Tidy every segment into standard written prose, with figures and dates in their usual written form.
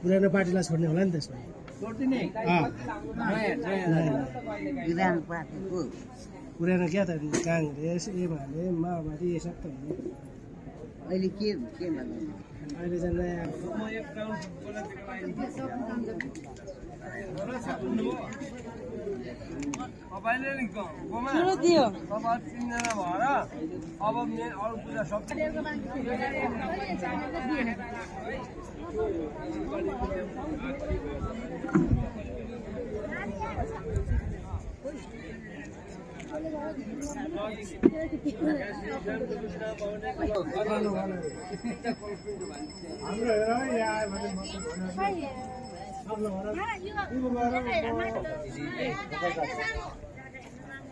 पुरानो पार्टीलाई छोड्ने होला नि त्यसमा पुरानो क्या त काङ्ग्रेस एमाले माओवादी यो सब त अहिले के अहिले चाहिँ नयाँ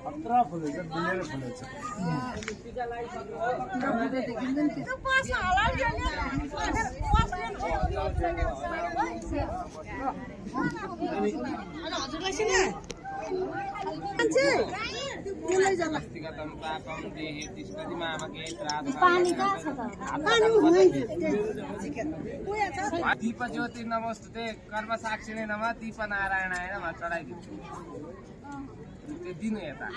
खतरा फुलेछ बिलेर फुलेछ दीप ज्योति नमस्ते कर्म साक्षिणे नमः दीप नारायणाय नमः चढाइदिन्छु त्यो दिनु यता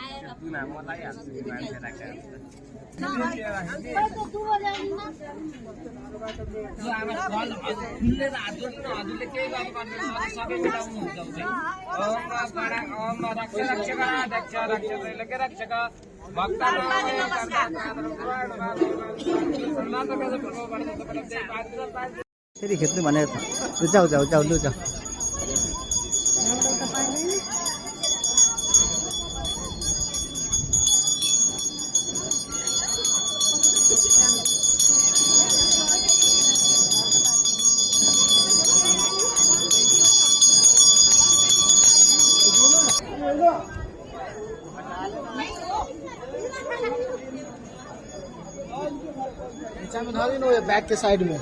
दुना मलाई हाल्छु मान्छे राखेर हजुरले केही गर्नु पर्दैन सबै मिलाउनु हुन्छ रक्षक फेरि खेप्नु भनेर जाऊ जाऊ जाऊ लु जाऊ बैक के साइड में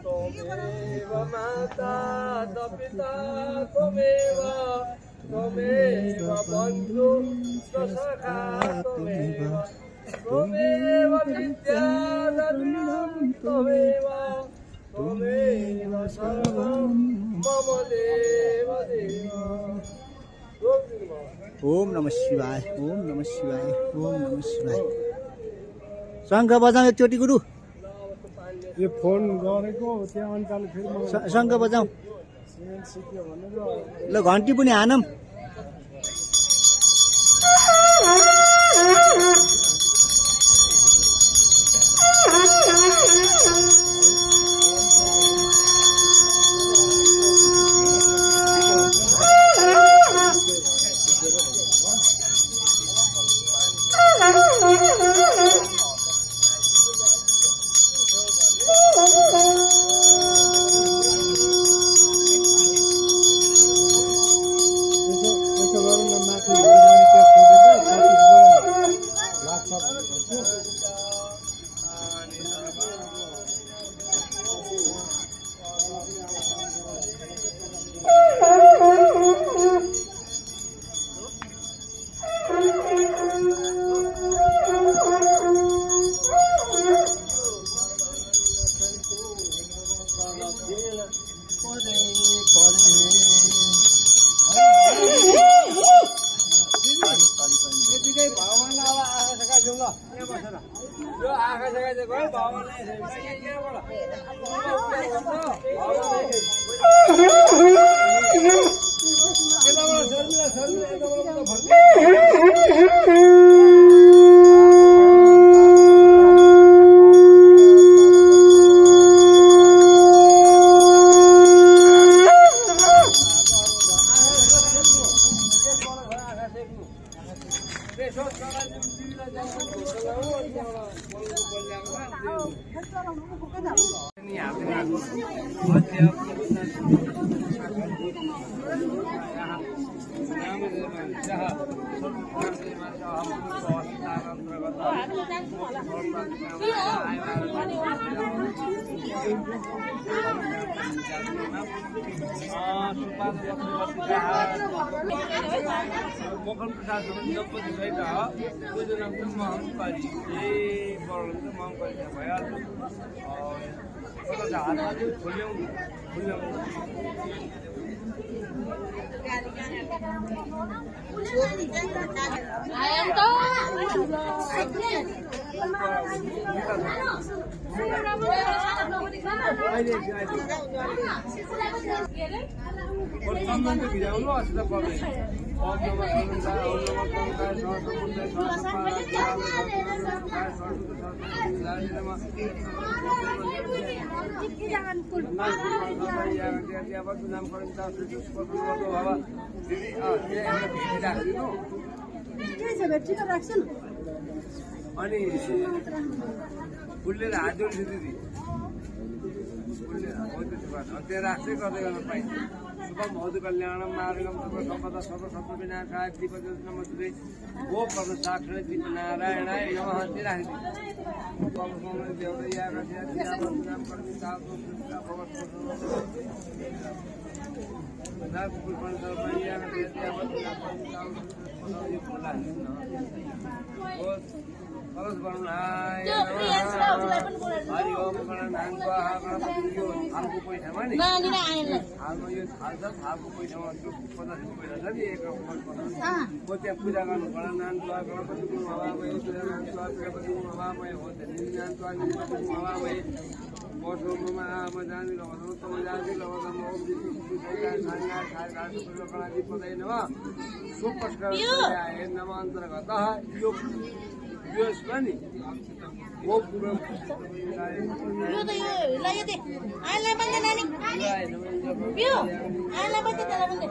त्वमेव माता पिता त्वमेव त्वमेव बन्धु सखा त्वमेव त्वमेव विद्याधरं त्वमेव त्वमेव सर्वं मम देव देव। ओम नमः शिवाय, ओम नमः शिवाय, ओम नमः शिवाय। शंख बजाऊ एकचोटि गुरु। ये फोन गरेको त्यहाँ अन्काल फेरि शंख बजाऊ ल, घन्टी पनि हानम। यो आँखा जग्गा चाहिँ गयो भगवानले मोखन प्रसाद दम्पति सहित योजना महङ्कारी महङ्कारी भइहाल्छ हातमा चाहिँ खोल्याउनु चन्दन चाहिँ भिजाउनु अस्ति त पर्दैन अनि फुलले हात जोड्छु दिदी त्यहाँ राख्दै गर्दै गर्न पाइन्छ शुभम भौतु कल्याणम नारायणम सर्व सम्पदा सर्व सत्व विनाशाय दीपज्योत नमस्ते गो पर्व साक्षर दीप नारायणाय नमः ती कलश बनाउनाय हरि ओम गणनान्त्वा गणपतिको थालको पैसामा नि थालमा यो थाल छ थालको पैसामा त्यो 50 रुपैयाँ छ नि एक को त्यहाँ पूजा गर्नु गणनान्त्वा गणपतिको हवामय पूजनान्त्वा गणपतिको हवामय हो निनान्त्वा गणपतिको हवामय मौसममा मजानी लगाउनु त मजानी लगाउनु ओम दिदी सुखै खाना खाना सुख गणादि पदैन वा सुपस्कार आए नम अन्तर्गत यो यसमा नि वो पुरो यो त यो लय दे आइला बन्द नानी यो आइला बन्द तला बन्द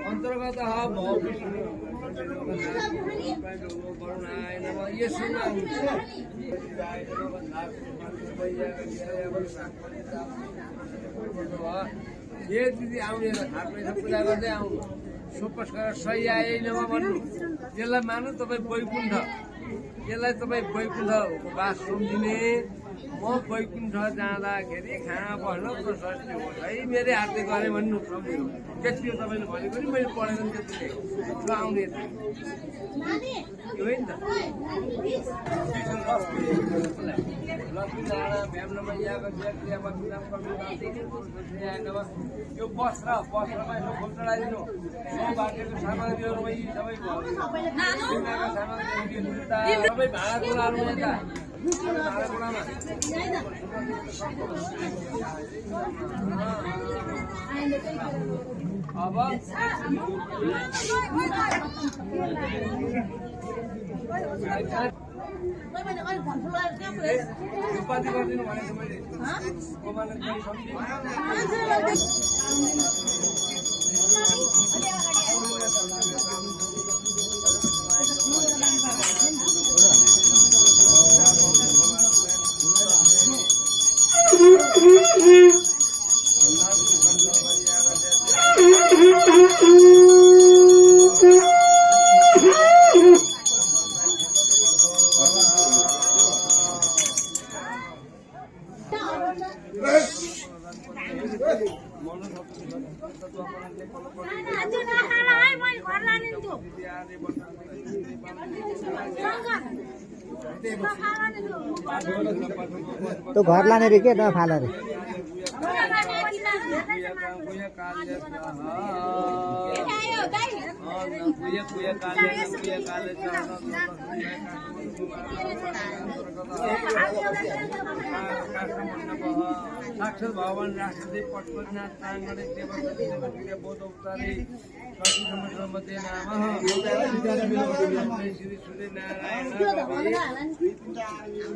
अन्तर्गत यसमा ये दिदी आउने हातमा पूजा गर्दै आउनु सुपस्कार सही आए नभए भन्नु यसलाई मान्नु तपाईँ वैकुण्ठ यसलाई तपाईँ वैकुण्ठ बास सम्झिने म वैकुण्ठ जाँदाखेरि खाना बस्न प्रशस्ति हो है मेरै हातले गरेँ भन्नु सम्झिनु त्यति हो तपाईँले भनेको नि मैले पढेको नि त्यति ल आउने होइन त लक्ष्मी नारायण भ्याम्नमा यहाँको यो वस्त्रमा यसो फुल चढाइदिनु सौभाग्यको सामग्रीहरू यी सबै सबै भाँडाको लानु यता भाँडाकुँडामा अब उपाधि गरिदिनु भनेको मैले तो घर लाने रे के न फाला रे काल्य स्वाहा आयो दाइ कुय काल्य साक्षर भवन राष्ट्रदेव पटपतिनाथ प्राङ्गणे देवसूर्य बोधोक्तारे कति समुद्रमध्ये नामः श्री सूर्यनारायण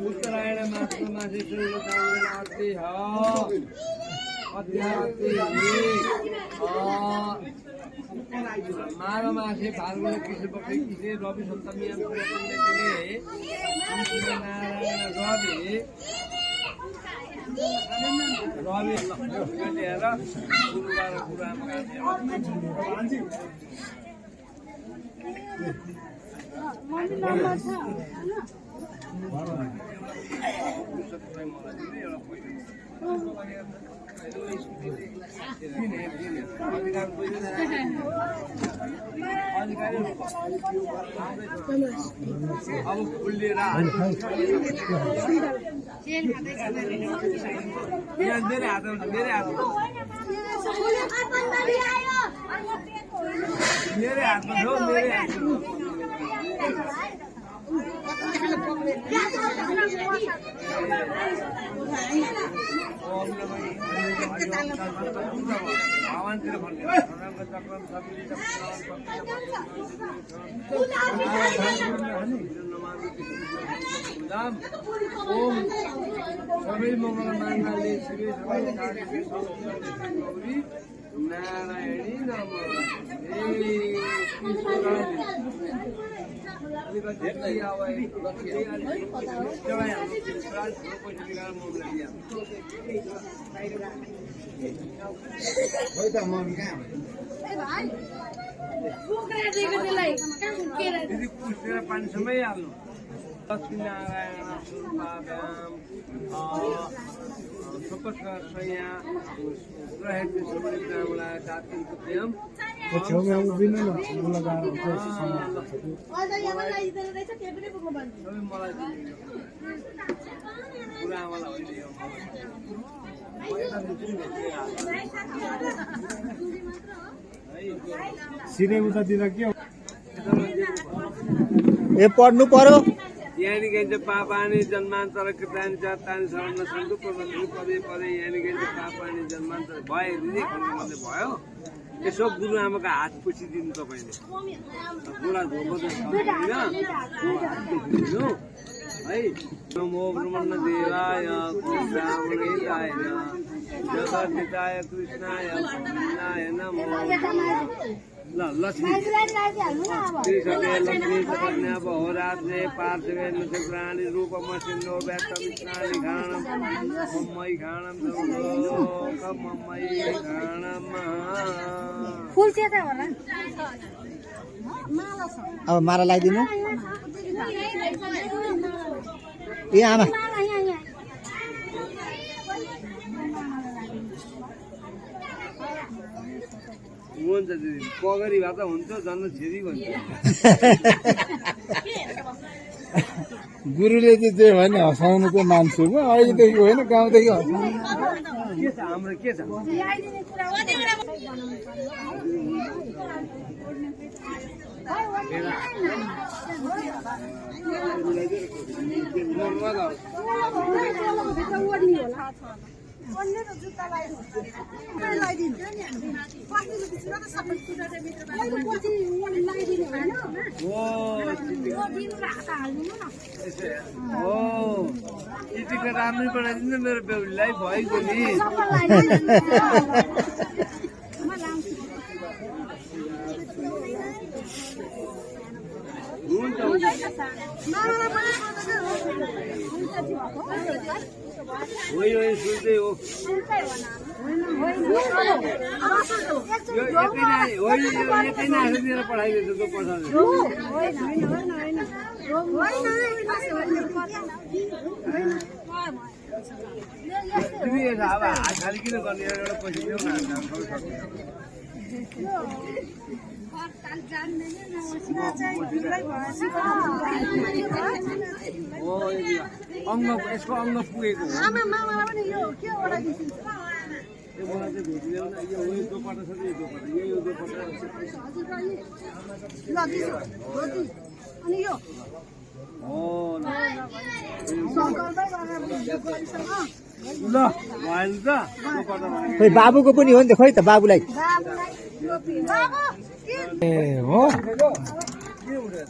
उत्तरायण मासे सूर्यनारायण माघ मासे फाल्गुन कृष्ण पक्ष कृष्ण रवि सप्तमी सूर्यनारायण रवि ल्याएर गुरुबार गुरुआमा अब फुलेर मेरे हातमा छौ मेरे भगवानतिर फर्केर ओम सबै मङ्गल माङ्गल्ये शिवे सर्वार्थ गौरी नारायणी दिदी पुसेर पानी समय हाल्नु लक्ष्मीनारायण स्वरूपाभ्याम सपस्कर्षया रहेको सबैलाई साथी पुत्यम छेउमा उभिनु न लगाएर सबै मलाई पुरा आमालाई सिधै उतातिर के ए पढ्नु पर्यो यानी गइन्छ पापानी जन्मान्तर कृतानि जातानि शरण सन्तु प्रबन्धु पदे पदे यानी गइन्छ पापानी जन्मान्तर भयो दिदी खण्डले भयो यसो गुरु आमाको हात पुछिदिनु तपाईँले बुढा धोको त है नमो ब्रह्मण देवाय ब्राह्मणेताय जगद्धिताय कृष्णाय गोविन्दाय नमो ल लक्ष्मी लक्ष्मी कन्या बहुरात्रे पार्थिवे नृत्य प्राणी रूपमसिन्नो व्यक्तमित्राणि घाणं मम्मयि घाणं मम्मयि घाणं फुल चाहिँ होला अब माला लगाइदिनु ए आमा हुन्छ दिदी पगरी भए त हुन्छ झन् छिरी भन्छ गुरुले चाहिँ जे भने हँसाउनु चाहिँ मान्छु म अहिलेदेखि होइन गाउँदेखि हँसाउनु के छ हाम्रो के छ यतिको राम्रै बनाइदिनु मेरो बेहुलीलाई भइगयो नि हुन्छ होइन सुन्दै हो एकै नै आएर दिएर पठाइदिएछ त्यो पठाउने तिमी अब हात खाली किन गर्ने एउटा पैसा दियो न अङ्ग यसको अङ्ग पुगेको हो यो मलाई चाहिँ भेटिदेऊ न यो दोपट्टा छ नि यो दोपट्टा यो दोपट्टा अनि यो हो ल भएन त दोपट्टा खोइ बाबुको पनि हो नि त खोइ त बाबुलाई ए हो के हुँदैछ